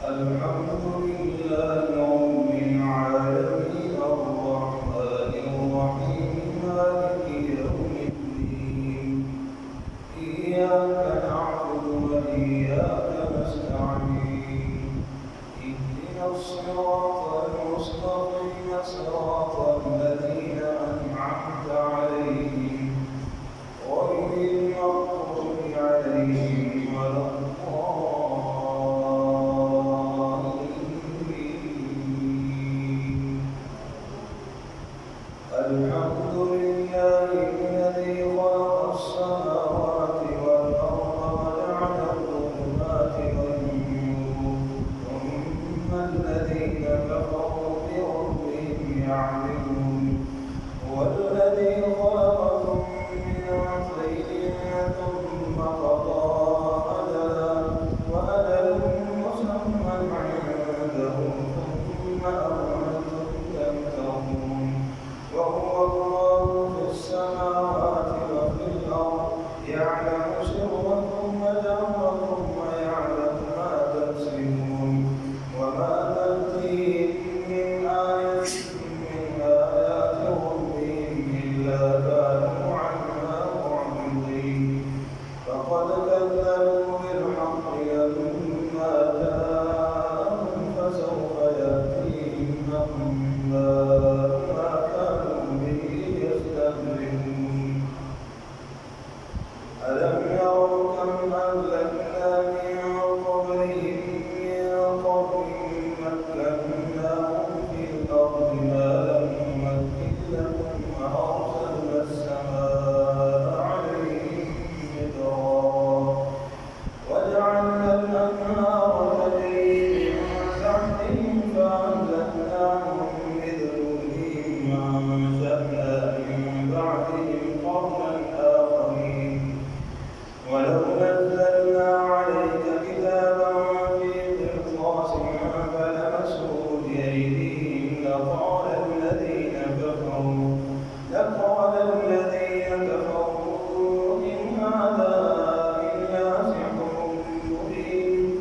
الحمد لله رب العالمين الرحمن الرحيم مالك يوم الدين إياك نعبد وإياك نستعين اهدنا الصراط المستقيم صراط الذين أنعمت عليهم غير المغضوب عليهم ولا الضالين. الحمد لله الذي خلق السماوات والأرض وجعل الظلمات والنور ثم الذين كفروا بربهم يعدلون هو الذي خلقكم من طين ثم قضى أجلا وأجل مسمى عنده ثم أنتم تمترون وهو الله في السماوات وفي الأرض يعلم سركم وجهركم ويعلم ما تكسبون وما تأتيهم من آية من آيات ربهم إلا كانوا عنها معرضين فقد كذبوا بالحق لما جاءهم فسوف يأتيهم أنباء ما كانوا به يستهزئون ألم يروا كم أهلكنا من قبلهم من قرن مكناهم في الأرض ما لم نمكن لهم وأرسلنا السماء عليهم مدرارا وجعلنا الأنهار تجري من تحتهم فأهلكناهم بذنوبهم وأنشأنا من بعدهم قرنا آخرين ولو نزلنا عليك كتابا في قرطاس فلمسوه بأيديهم لقال الذين كفروا إن هذا إلا سحر مبين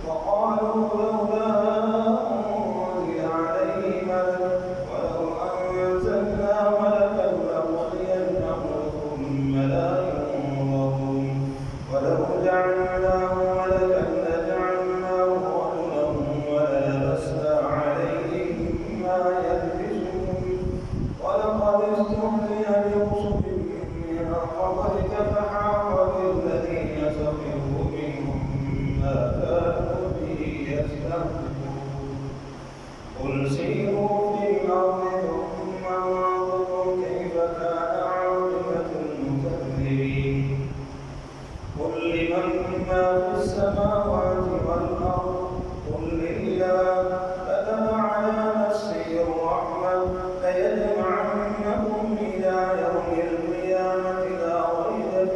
وقالوا لولا أنزل عليه ملك ولو أنزلنا ملكا لقضي الأمر ثم لا ينظرون ولو جعلناه ملكا لجعلناه رجلا وللبسنا عليهم ما يلبسون ولقد استهزئ برسل من قبلك فحاق بالذين سخروا منهم ما كانوا به يستهزئون قل سيروا في الأرض ثم انظروا كيف كان عاقبة المكذبين قل لمن ما في السماوات والأرض قل لله كتب على نفسه الرحمة ليجمعنكم إلى يوم القيامة لا ريب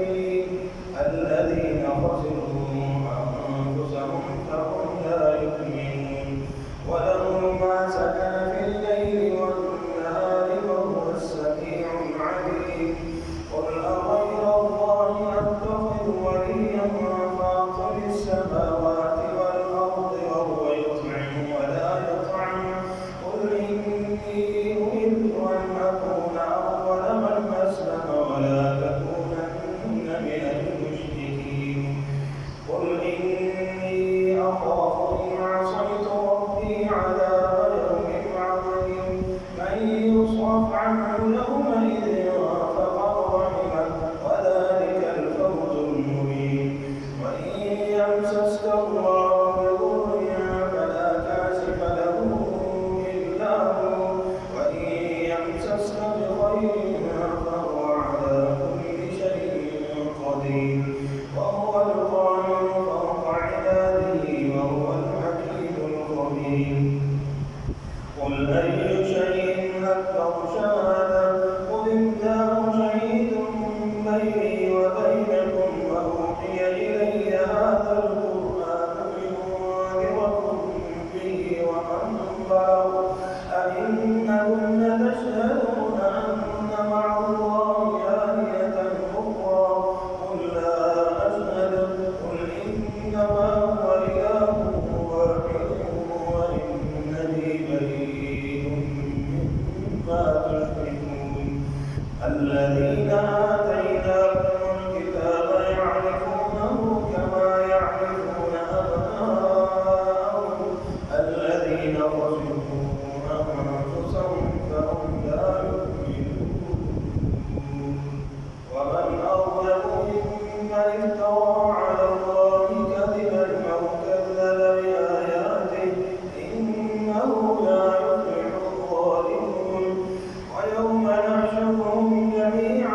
الذين آتيناهم الكتاب يعرفونه كما يعرفون أبناءهم الذين خسروا أنفسهم فهم لا يؤمنون ومن أظلم ممن افترى على الله كذبا أو كذب بآياته إنه لا يفلح الظالمون ويوم نحشرهم جميعا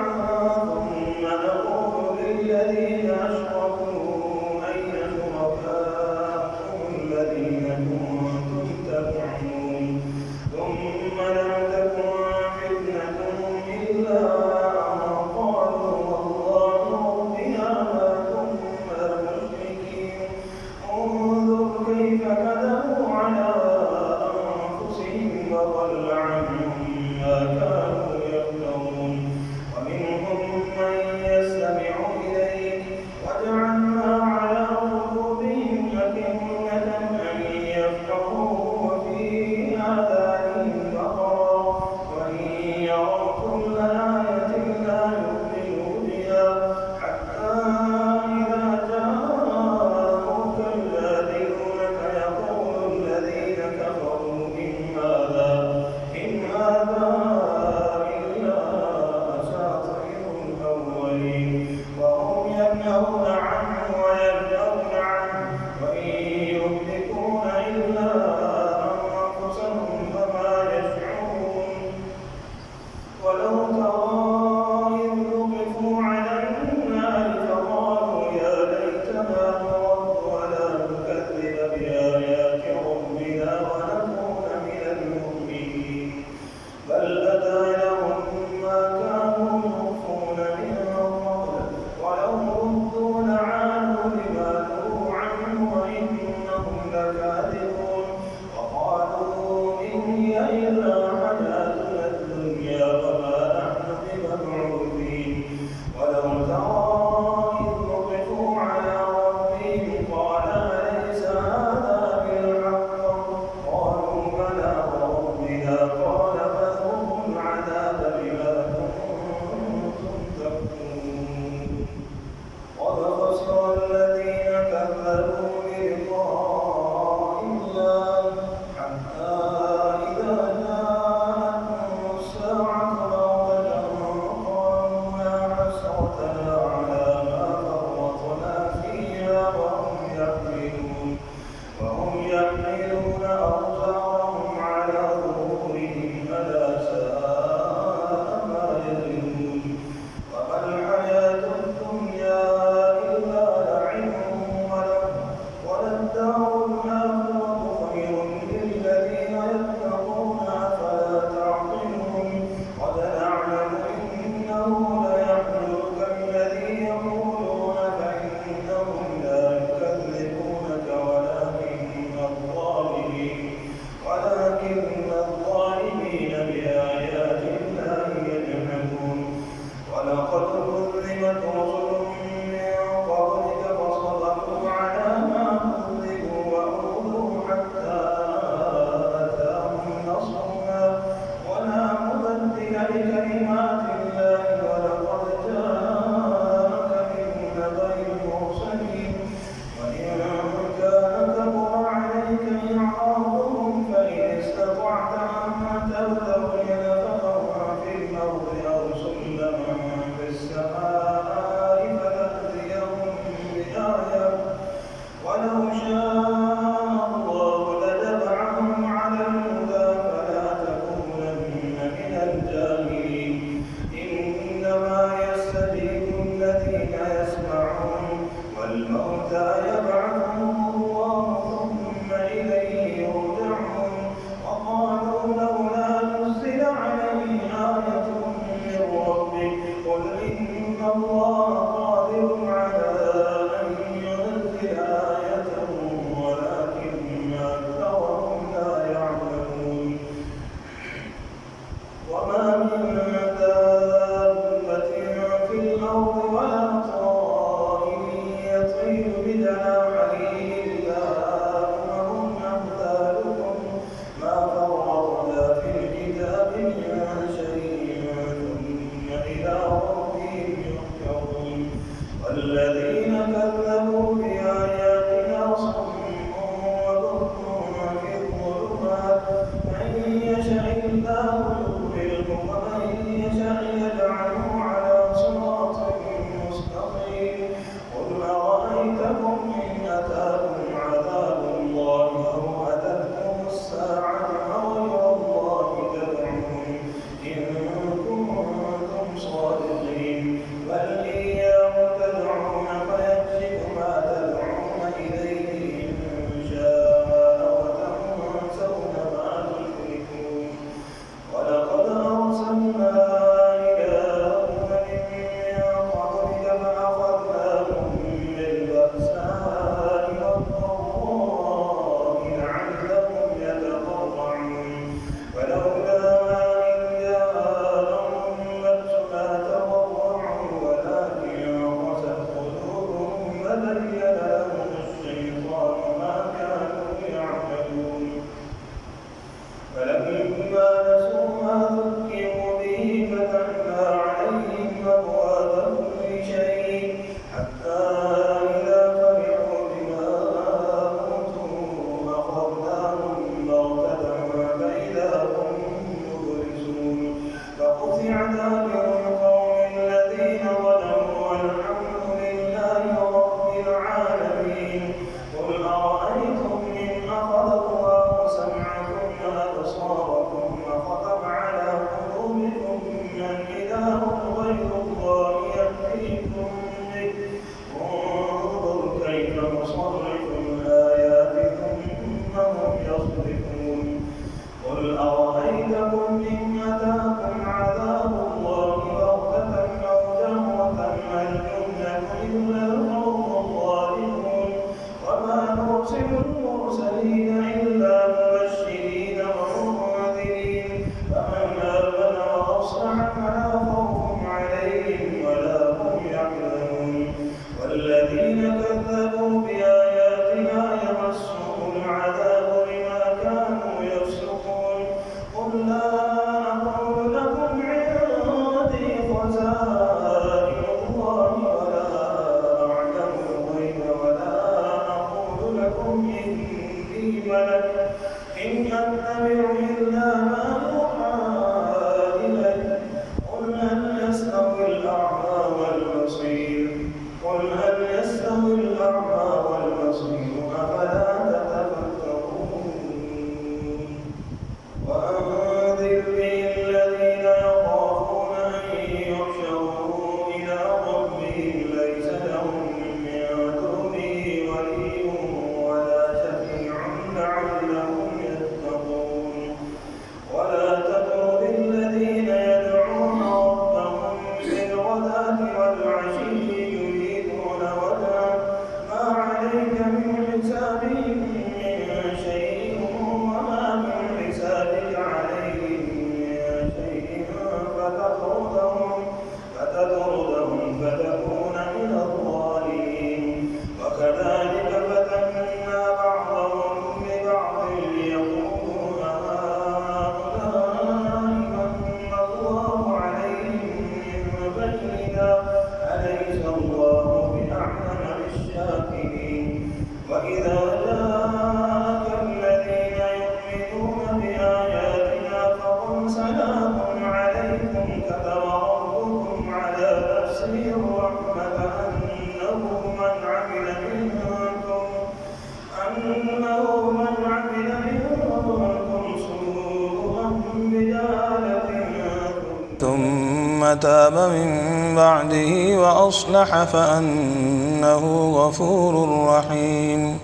ثم تاب من بعده وأصلح فأنه غفور رحيم.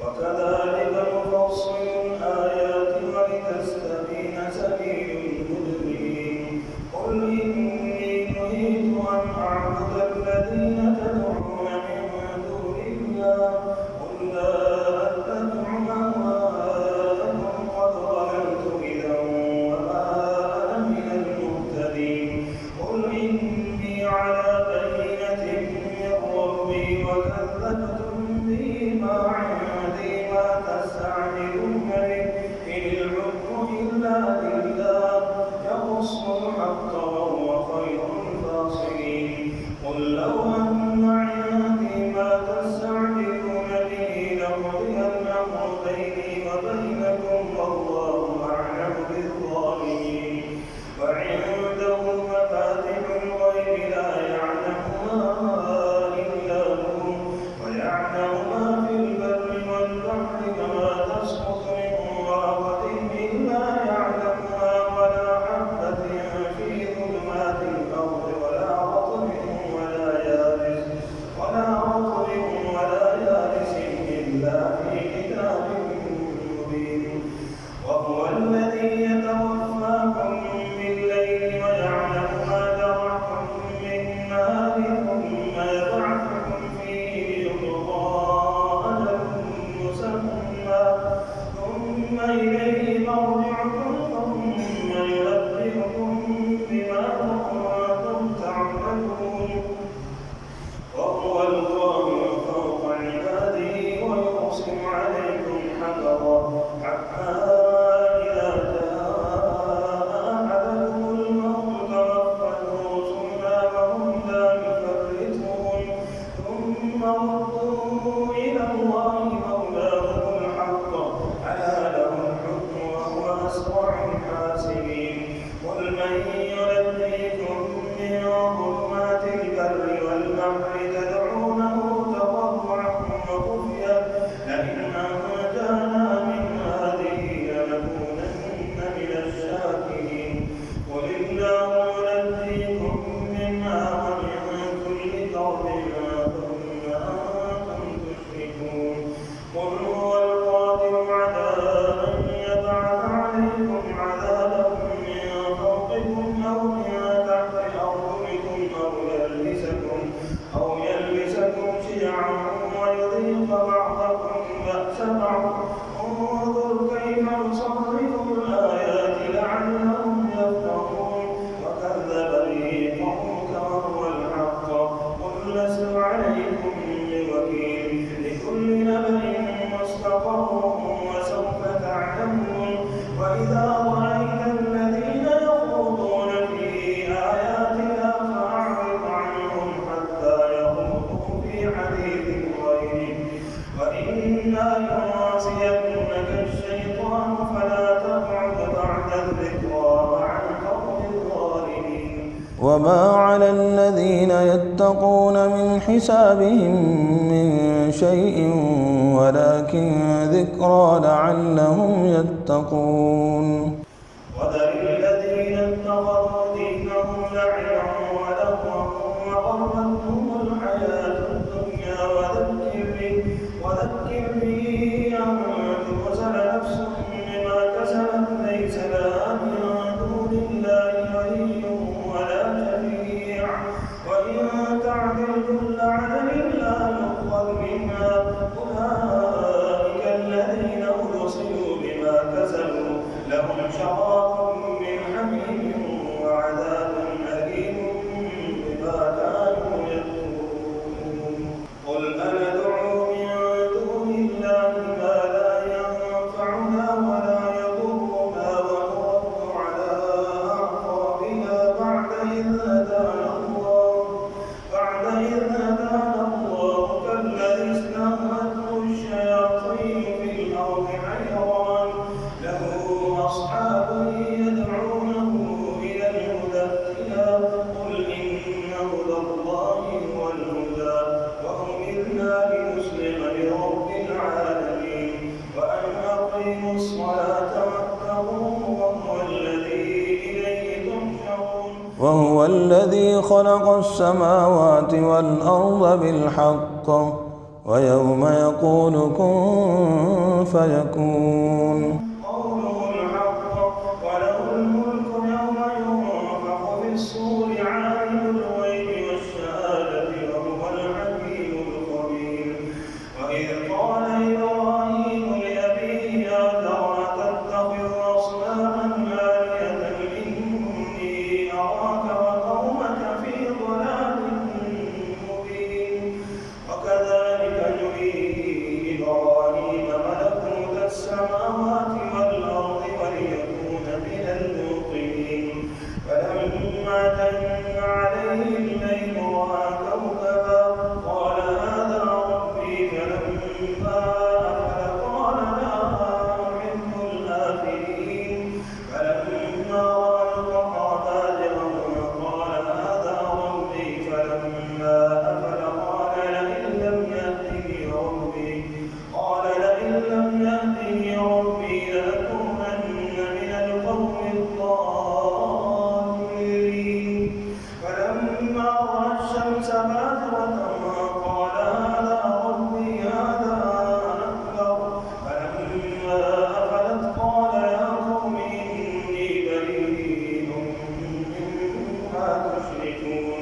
وكذلك نفصل الآيات ولتستبين سبيل المجرمين. قل إني نهيت أن أعبد الذين تدعون من دون الله قل لا أتبع أهواءكم قد ضللت إذا وما أنا من المهتدين. قل إني على بينة من ربي وكذبتم به ما عندي ما تستعجلون به إن الحكم إلا لله يقص الحق وهو خير الفاصلين. قل لو أن عندي ما تستعجلون به لقضي الأمر بيني وبينكم والله أعلم بالظالمين. وعنده مفاتح الغيب لا يعلمها إلا هو ويعلم ما في البر والبحر وما تسقط من ورقة إلا يعلمها ولا حبة في ظلمات الأرض ولا رطب ولا يابس إلا في كتاب مبين. وهو الذي يتوفاكم بالليل ويعلم ما جرحتم بالنهار ثم يبعثكم فيه ليقضى أجل مسمى ثم إليه مرجعكم ثم ينبئكم بما كنتم تعملون. وهو القاهر فوق عباده ويرسل عليكم حفظا حتى إذا جاء أحدكم الموت توفته رسلنا وهم لا يفرطون ثم ردوا إلى الله مولاهم الحق ألا له الحكم وهو أسرع الحاسبين. قل من ينجيكم من ظلمات البر والبحر تدعونه تضرعا وخفيا لئن أنجانا من هذه لنكونن من الشاكرين. قل الله ينجيكم منها ومن كل كرب ثم أنتم تشركون. قل هو القادر على أن يبعث عليكم عذابا من فوقكم أو من تحت أرجلكم أو يلبسكم شيعا ويذيق بعضكم بأس بعض. انظر كيف نصرف الآيات لعلهم يفقهون. وكذب به قومك وهو الحق قل لست عليكم بوكيل. لكل نبأ مستقر وسوف تعلمون. وإذا رأيت الذين يخوضون في آياتنا فأعرض عنهم حتى يخوضوا في حديث غيره وإما ينسينك الشيطان فلا تقعد بعد الذكرى مع القوم الظالمين. وما على الذين يتقون من حسابهم من شيء ولكن ذكرى لعلهم يتقون. وذر الذين اتخذوا دينهم لعبا ولهوا وغرتهم الحياة الدنيا وذكر به أن تبصر نفس بما كسبت ليس لها من دون الله ولي ولا شفيع وإن تعدل كل عدل لا يؤخذ منها. أولئك الذين أبصروا بما كسبوا لهم الذي خلق السماوات والأرض بالحق ويوم يقول كن فيكون. قوله الحق وله الملك يوم ينفخ في الصور عالم الغيب والشهادة وهو الحكيم الخبير. وإذ قال إبراهيم لأبيه آزر أتتخذ أصناما آلهة إني أراك وقومك في ضلال مبين. وكذلك نري إبراهيم ملكوت السماوات والأرض وليكون من الموقنين. فلما جن عليه الليل رأى كوكبا قال هذا ربي فلما أفل قال لا أحب الآفلين. فلما رأى القمر بازغا قال هذا ربي فلما أفل قال لئن لم يهدني ربي لأكونن من القوم الضالين. فلما رأى الشمس بازغة قال هذا ربي هذا أكبر. فلما أفلت قال يا قوم إني بريء مما تشركون.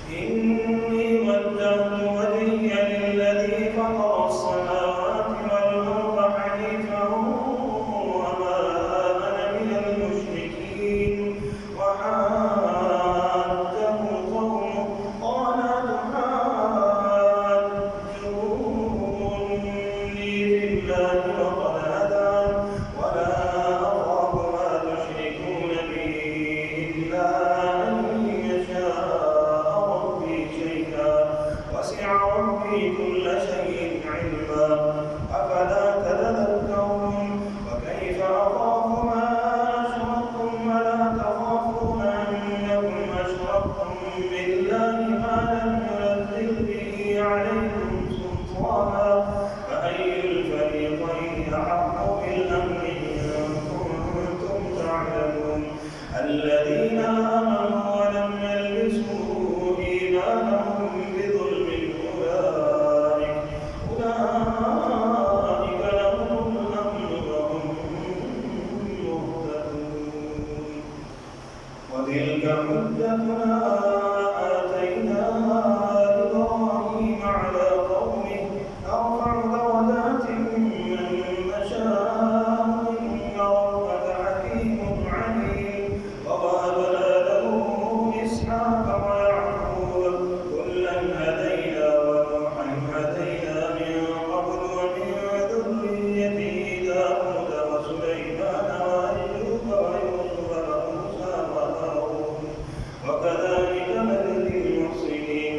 إني وجهت وجهي للذي فطر السماوات والأرض حنيفا وما أنا من المشركين. وحاجه قومه قال تحاجوني في الله وقد هدان ولا أخاف ما تشركون به إلا أن يشاء ربي شيئا وسع ربي كل شيء علما. أفلا تتذكرون. وكيف أخاف ما أشركتم ولا تخافون أنكم أشركتم بالله ما لم ينزل به عليكم سلطانا. فأي الفريقين أحق بالأمن إن كنتم تعلمون. الذين آمنوا ولم يلبسوا إيمانهم بظلم أولئك لهم الأمن وهم مهتدون. وتلك حجتنا آتيناها إبراهيم على قومه نرفع درجات من نشاء إن ربك حكيم عليم. ووهبنا له إسحاق ويعقوب كلا هدينا ونوحا هدينا من قبل ومن ذريته داود وسليمان وأيوب ويوسف وموسى وهارون وكذلك نجزي المحسنين.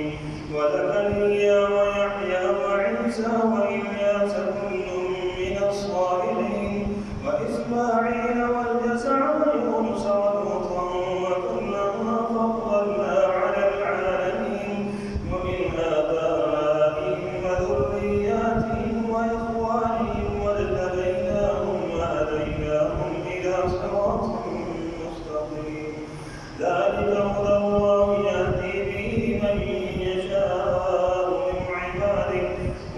وزكريا ويحيى وعيسى وإلياس كل من الصالحين. وإسماعيل واليسع ويونس ولوطا وكلا فضلنا على العالمين. ومن آبائهم وذرياتهم وإخوانهم واجتبيناهم وهديناهم إلى صراط مستقيم. ذلك هدى الله يهدي به من يشاء من عباده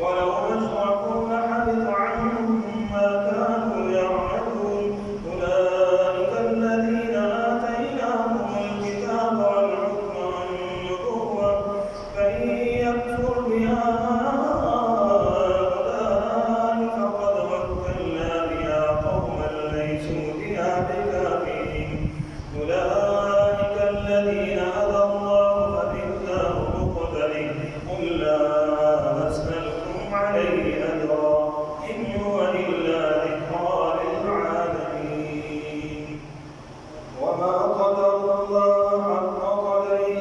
ولو أشركوا لحبط عنهم ما كانوا يعملون. أولئك الذين آتيناهم الكتاب والحكم والنبوة فإن يكفر بها هؤلاء فقد وكلنا بها قوما ليسوا بها بكافرين. أولئك الذين هدى الله فبهداه مقتده. قل لا أسألكم عليه أجرا إن هو إلا ذكرى للعالمين. وما قدروا الله حق قدره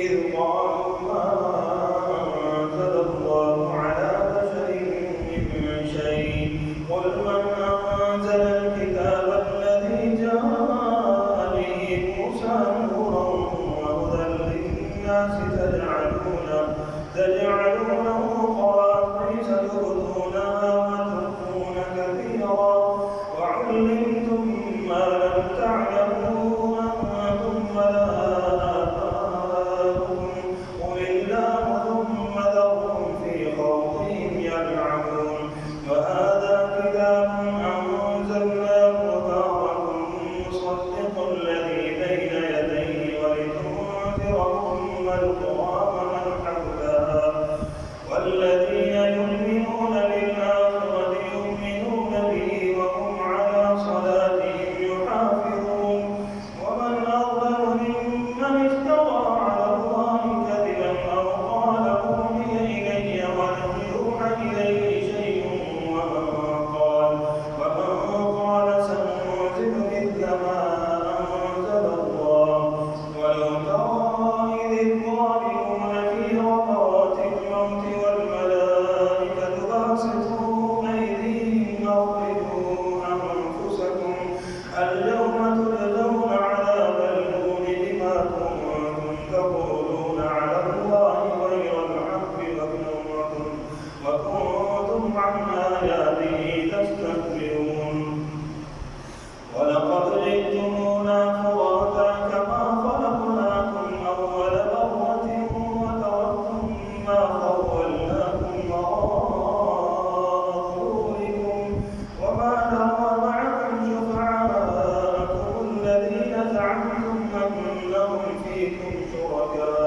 إذ قالوا ما أنزل الله على بشر من شيء. قل من أنزل الكتاب الذي جاء به موسى نورا وهدى للناس تجعلونه قراطيس تبدونها وتخفون كثيرا وعلمتم ما لم تعلموا أنتم ولا آباؤكم والقرى ومن حولها والذين يؤمنون بالآخرة يؤمنون به وهم على صلاتهم يحافظون ومن أظلم ممن افترى على الله كذبا أو قال أوحي إلي ولم يوحى إليه شيء ومن قال سأنزل مثل ما أنزل الله ولو ترى إذ الظالمون في غمرات الموت والملائكة باسطوا أيديهم أخرجوا أنفسكم اليوم تجزون عذاب الهون بما كنتم تقولون على الله غير الحق وكنتم عن آياته تستكبرون ولقد جئتمونا فرادا كما خلقناكم أول مرة وتركتم ما خولناكم وراء ظهوركم وما نرى معكم شفعاءكم الذين زعمتم أنهم فيكم شركاء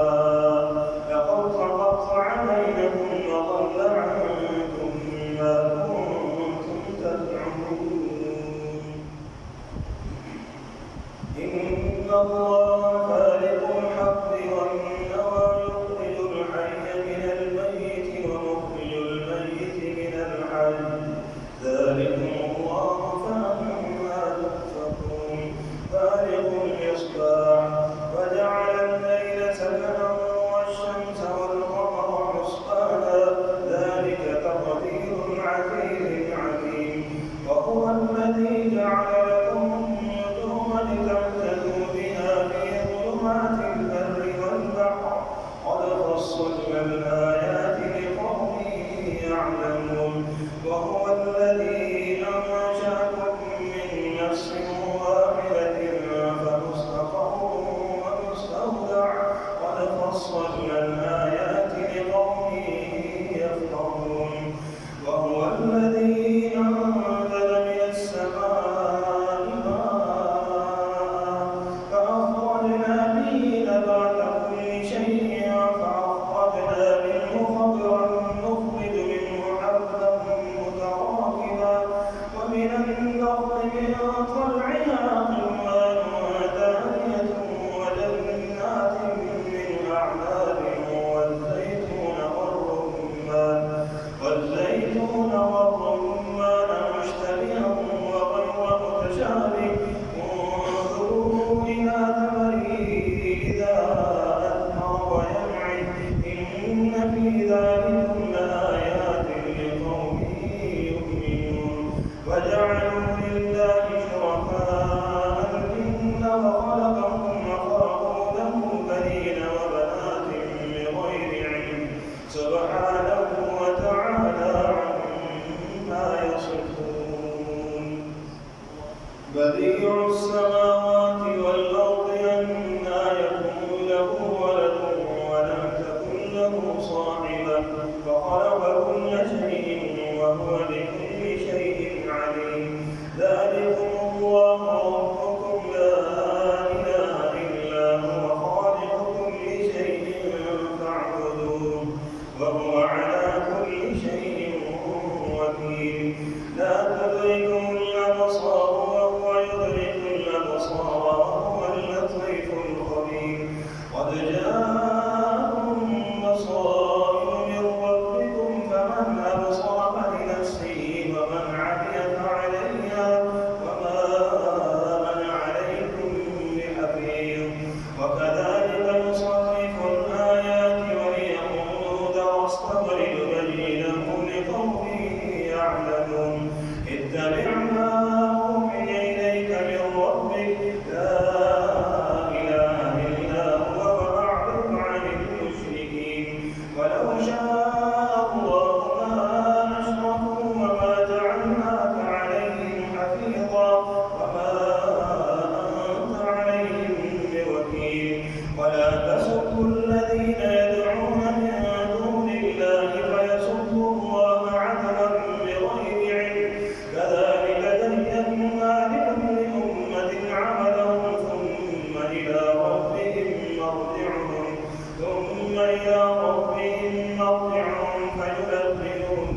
إلى ربهم مرجعهم فينبئهم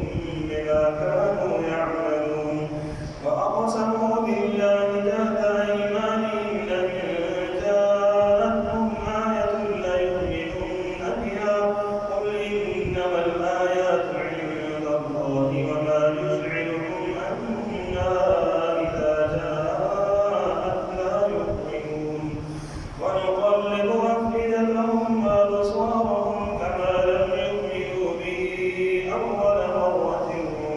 بما كانوا يعملون. وأقسموا بالله جهد أيمانهم لئن جاءتهم آية ليؤمنن بها قل إنما الآيات عند الله وما يشعركم أنها إذا جاءت لا يؤمنون. ونقلب أفئدتهم وأبصارهم كما لم يؤمنوا به أول مرة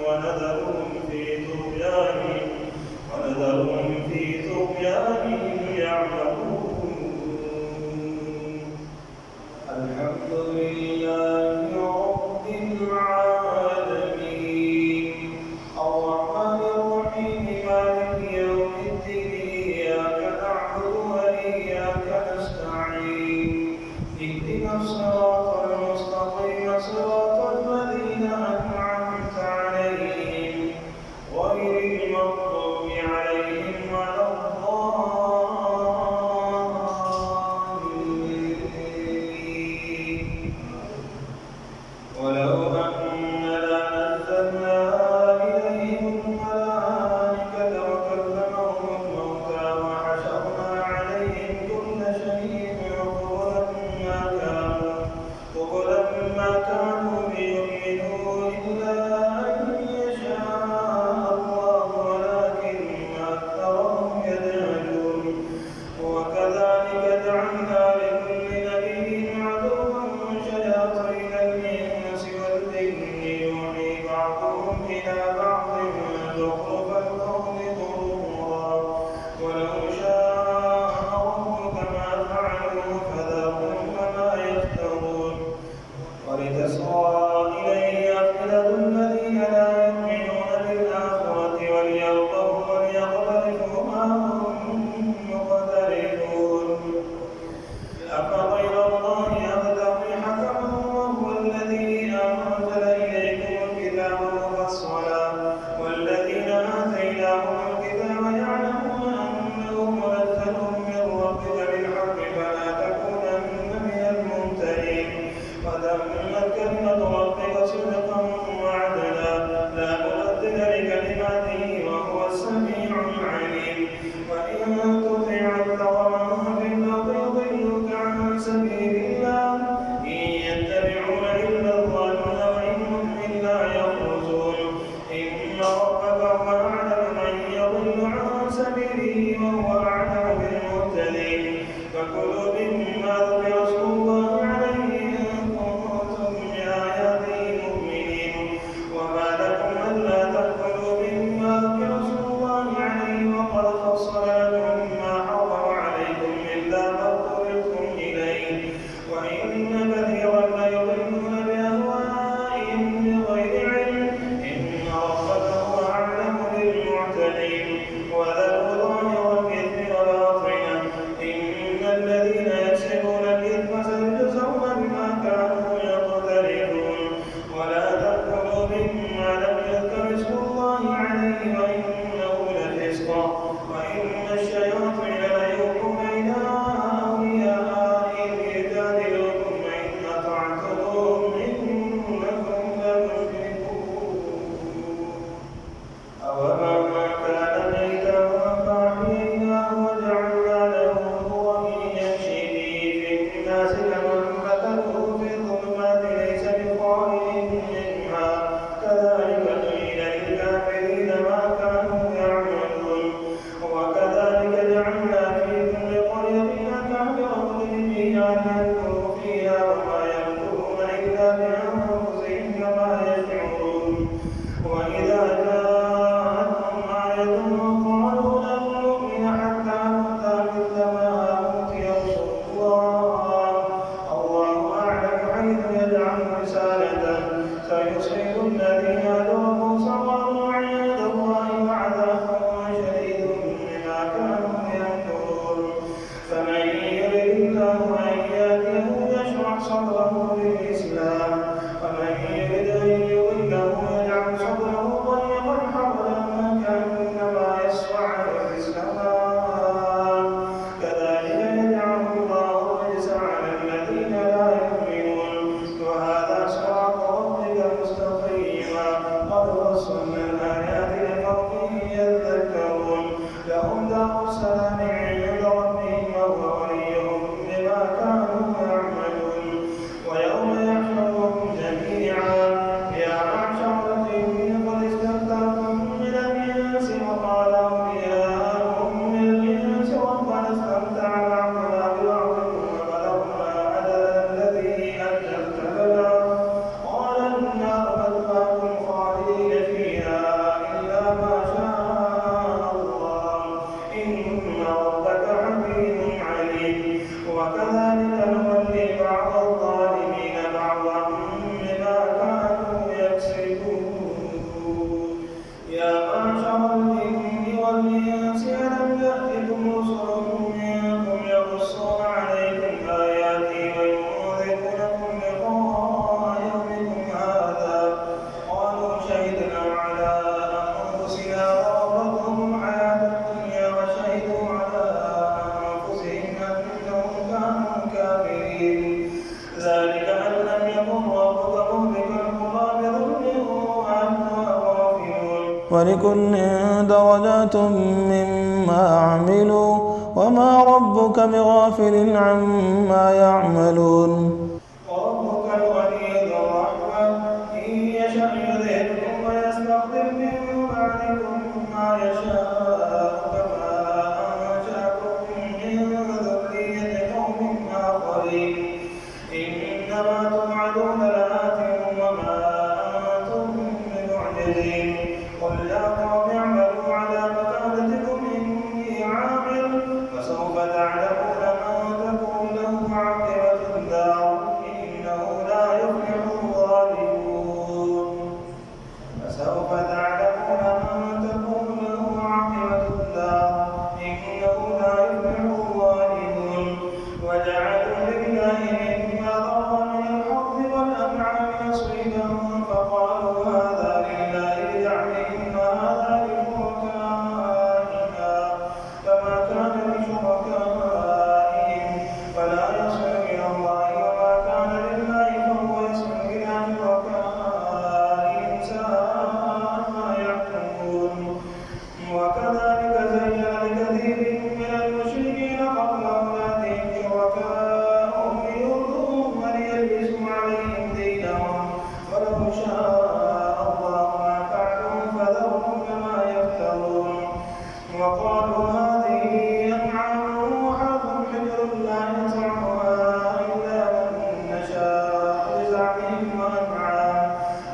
ونذرهم في طغيانهم يعمهون. الحمد لله رب العالمين الرحمن الرحيم مالك يوم الدين إياك نعبد وإياك نستعين اهدنا الصراط المستقيم صراط الذين أنعمت عليهم غير المغضوب عليهم ولا الضالين. ولو أننا نزلنا إليهم الملائكة وكلمهم الموتى وحشرنا عليهم كل شيء قبلا ما كانوا ليؤمنوا إلا أن يشاء الله ولكن أكثرهم يجهلون. وكذلك جعلنا لكل نبي عدوا شياطين الإنس والجن يوحي بعضهم إلى بعض زخرف القول غرورا ولو شاء ربك ما فعلوه فذرهم وما يفترون. ولتصغى إليه أفئدة الذين لا يؤمنون بالآخرة وليرضوا وليقترفوا ما هم مقترفون. أفغير الله أبتغي حكما وهو الذي أنزل إليكم الكتاب مفصلا والذين آتيناهم الكتاب يعلمون أنه منزل من ربك بالحق فلا تكونن من الممترين. وتمت كلمة ربك صدقا وعدلا لا مبدل لكلماته وهو السميع العليم. وإن تطع أكثر من في الأرض يضلوك عن سبيل الله إن يتبعون إلا الظن وإن هم إلا يخرجون. إن ربك هو أعلم من يضل عن سبيله وهو أعلم بالمهتدين. فكلوا مما ذكر اسم الله عليه إن كنتم بآياته مؤمنين. وما لكم ألا تأكلوا مما ذكر اسم الله عليه وقد فصل لكم ما حرم عليكم إلا ما اضطررتم إليه. وإن كثيرا ليضلون بأهوائهم بغير علم. إن ربك هو أعلم بالمعتدين. وذروا ظاهر الإثم وباطنه إن الذين يكسبون الإثم سيجزون بما كانوا يقترفون. ولا تأكلوا مما لم يذكر اسم الله عليه وإنه لفسق. وإن الشياطين ليوحون إلى أوليائهم ليجادلوكم وإن أطعتموهم إنكم لمشركون. أومن كان ميتا فأحييناه وجعلنا له نورا يمشي به في الناس كمن مثله في الظلمات ليس بخارج منها كذلك زين للكافرين ما كانوا يعملون. وكذلك جعلنا في كل قرية أكابر مجرميها ليمكروا فيها وما يمكرون إلا بأنفسهم كما يشعرون. وإذا جاءتهم آية قالوا لن نؤمن حتى نؤتى مثل ما أوتي رسل الله. الله أعلم حيث يجعل رسالته سيصيب الذين أجرموا صغار عند الله وعذاب شديد بما كانوا يمكرون. فمن يرد الله أن يهديه يشرح صدره للإسلام ومن يرد أن يضله يجعل صدره ضيقا حرجا كأنما يصعد في السماء كذلك يجعل الله الرجس على الذين لا يؤمنون. ولكل درجات مما عملوا وما ربك بغافل عما يعملون وربك الغني ذو الرحمة إن يشأ يذهبكم ويستخدم من بعدكم ما يشاء كما أنشأكم من ذرية قوم آخرين إنما توعدون لآت وما أنتم بمعجزين قل يا قوم اعملوا على مكانتكم إني عامل فسوف تعلمون من تكون له عاقبة الدار إنه لا يفلح الظالمون فسوف تعلمون من تكون له عاقبة الدار إنه لا يفلح الظالمون وجعلوا لله مما ذرأ من الحرث والأنعام نصيبا فقالوا هذا لله بزعمهم وهذا لشركائنا فما كان لشركائهم فلا يصل إلى الله وما كان لله فهو يصل إلى شركائهم ساء ما يحكمون وكذلك زين لكثير من المشركين قبل أولادهم شركاءهم ليردوهم وليلبسوا عليهم دينهم ولو شاء الله ما فعلوا فذرهم كما يفترون وقالوا هذه أنعام وحرث حجر لا يطعمها إلا من نشاء بزعمهم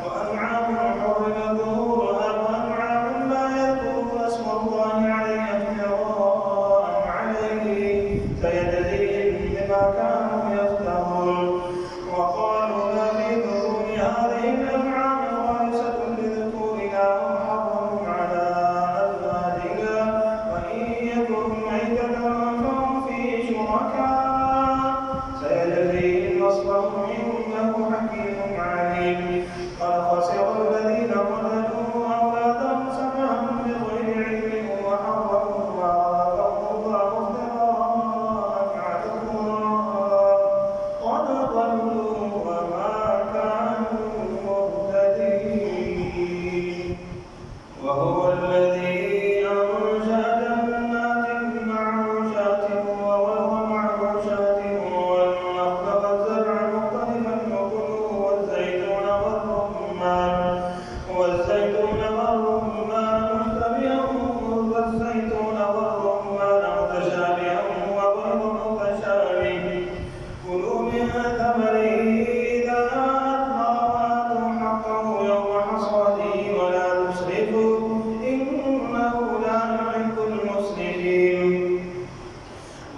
وأنعام حرم ظهورها وأنعام لا يذكرون اسم الله عليها افتراء عليه سيجزيهم بما كانوا يفترون وقالوا ما في بطون هذه الأنعام خالصة لذكورنا ومحرم على أزواجنا وإن يكن ميتة فهم فيه شركاء سيجزيهم نصرهم إنه حكيم عليم قد خسر الذين قتلوا أولادهم سفها بغير علم وحرموا ما رزقهم الله افتراء على الله قد ضلوا وما كانوا مهتدين وهو الذي أنشأ جنات معروشات وغير معروشات والنخل والزرع مختلفا نكله والزيتون والرمان مشتبها متشابها وغير متشابه كلوا من ثمره إذا أثمر وآتوا حقه يوم حصاده ولا تسرفوا إنه لا يحب المسرفين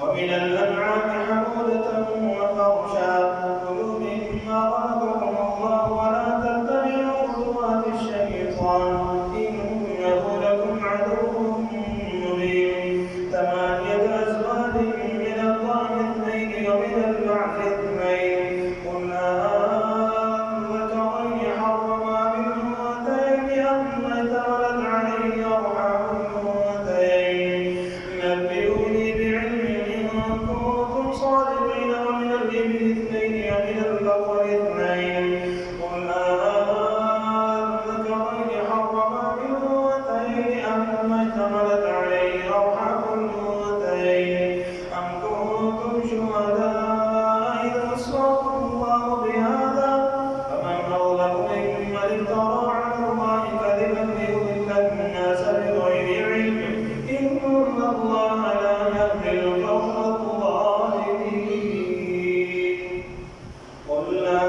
ومن الأنعام حمولة وفرشا كلوا مما رزقكم الله ولا تتبعوا خطوات الشيطان إنه لكم عدو مبين 8 أزواج من الضأن 2 ومن البعث 2 قل أذكرين حرم أم الأنثيين أما اشتملت عليه أرحام الأنثيين نبئوني بعلم إن كنتم صادقين ومن الإبل 2 ومن البقر 2 قل أذكرين حرم أم الأنثيين أما اشتملت عليه أرحام الأنثيين أم كنتم شهداء إذ وصاكم الله بهذا فمن أظلم ممن افترى على الله كذبا ليضل الناس بغير علم إن الله لا يهدي القوم الظالمين قل لا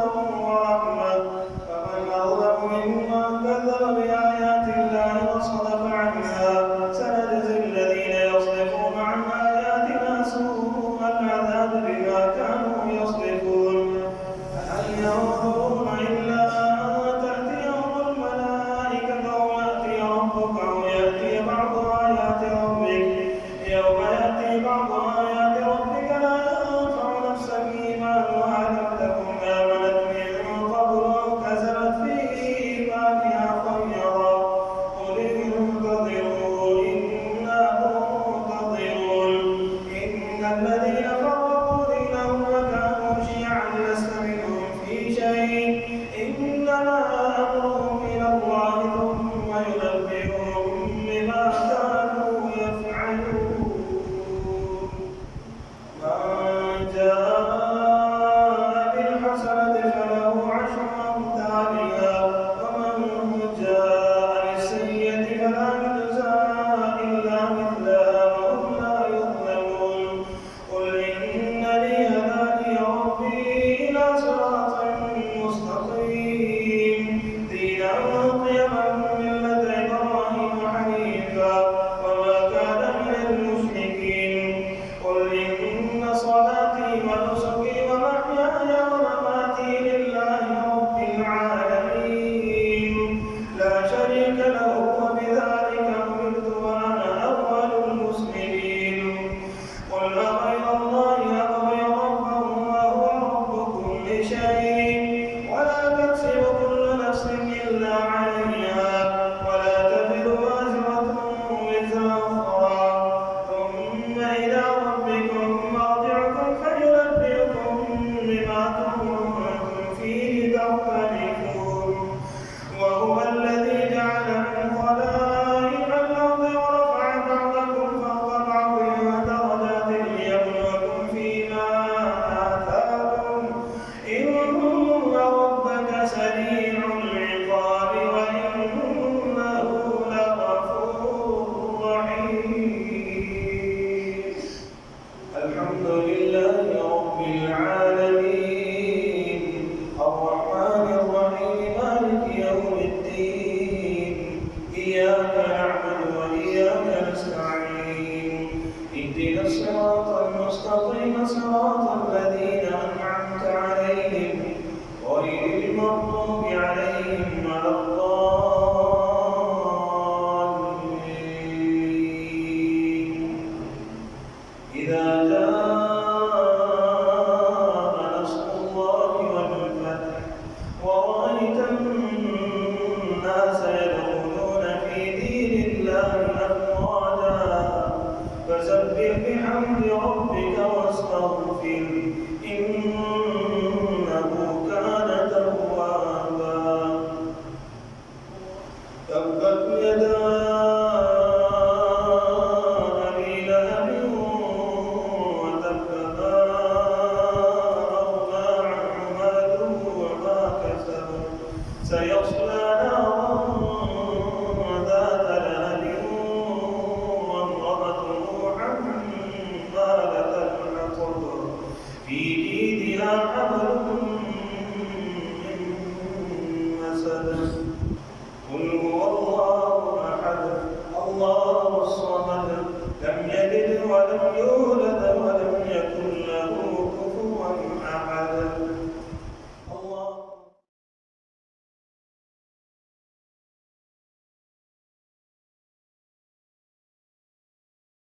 هدى ورحمة فمن أظلم ممن كذب بآيات الله وصدف عنها سنجزي الذين يصدفون عن آياتنا سوء العذاب بما كانوا يصدفون هل ينظرون إلا أن تأتيهم الملائكة أو يأتي ربك أو يأتي بعض آيات ربك يوم يأتي بعض آيات ربك لا ينفع نفسا إيمانها لم تكن آمنت من قبل أو كسبت في إيمانها خيرا قل انتظروا إنا منتظرون إن الذين فرقوا دينهم وكانوا شيعا لست منهم في شيء إنما أمرهم إلى الله ثم ينبئهم بما كانوا يفعلون من جاء بالحسنة فله عشر أمثالها ومن جاء بالسيئة فلا يجزى إلا مثلها وهم لا يظلمون قل إنني هداني ربي إلى صراط مستقيم دينا قيما ملة إبراهيم حنيفا وما كان من المشركين قل إن صلاتي ونسكي ومحياي ومماتي لله رب العالمين لا شريك له وبذلك أمرت وأنا أول المسلمين قل أغير الله أبغي ربا وهو رب كل شيء ولا تكسب كل نفس إلا عليها ولا تزر وازرة وزر أخرى ثم إلى ربكم مرجعكم فينبئكم بما كنتم فيه تختلفون وهو الذي جعلكم خلائف الأرض ورفع بعضكم فوق بعض درجات ليبلوكم فيما آتاكم إن ربك سريع العقاب وإنه لغفور رحيم الحمد لله رب العالمين الرحمن الرحيم مالك يوم الدين إياك نعبد وإياك نستعين اهدنا الصراط المستقيم صراط الذين أنعمت عليهم غير المغضوب عليهم ولا الضالين إذا جاء نصر الله والفتح ورأيت الناس يدخلون في دين الله أفواجا فسبح بحمد ربك واستغفره إنه كان توابا تبت يدا أبي لهب وتب ما أغنى عنه ماله وما كسب سيصلى نارا ذات لهب وامرأته حمالة الحطب في جيدها حبل من مسد قل هو الله أحد الله الصمد لم يلد ولم يولد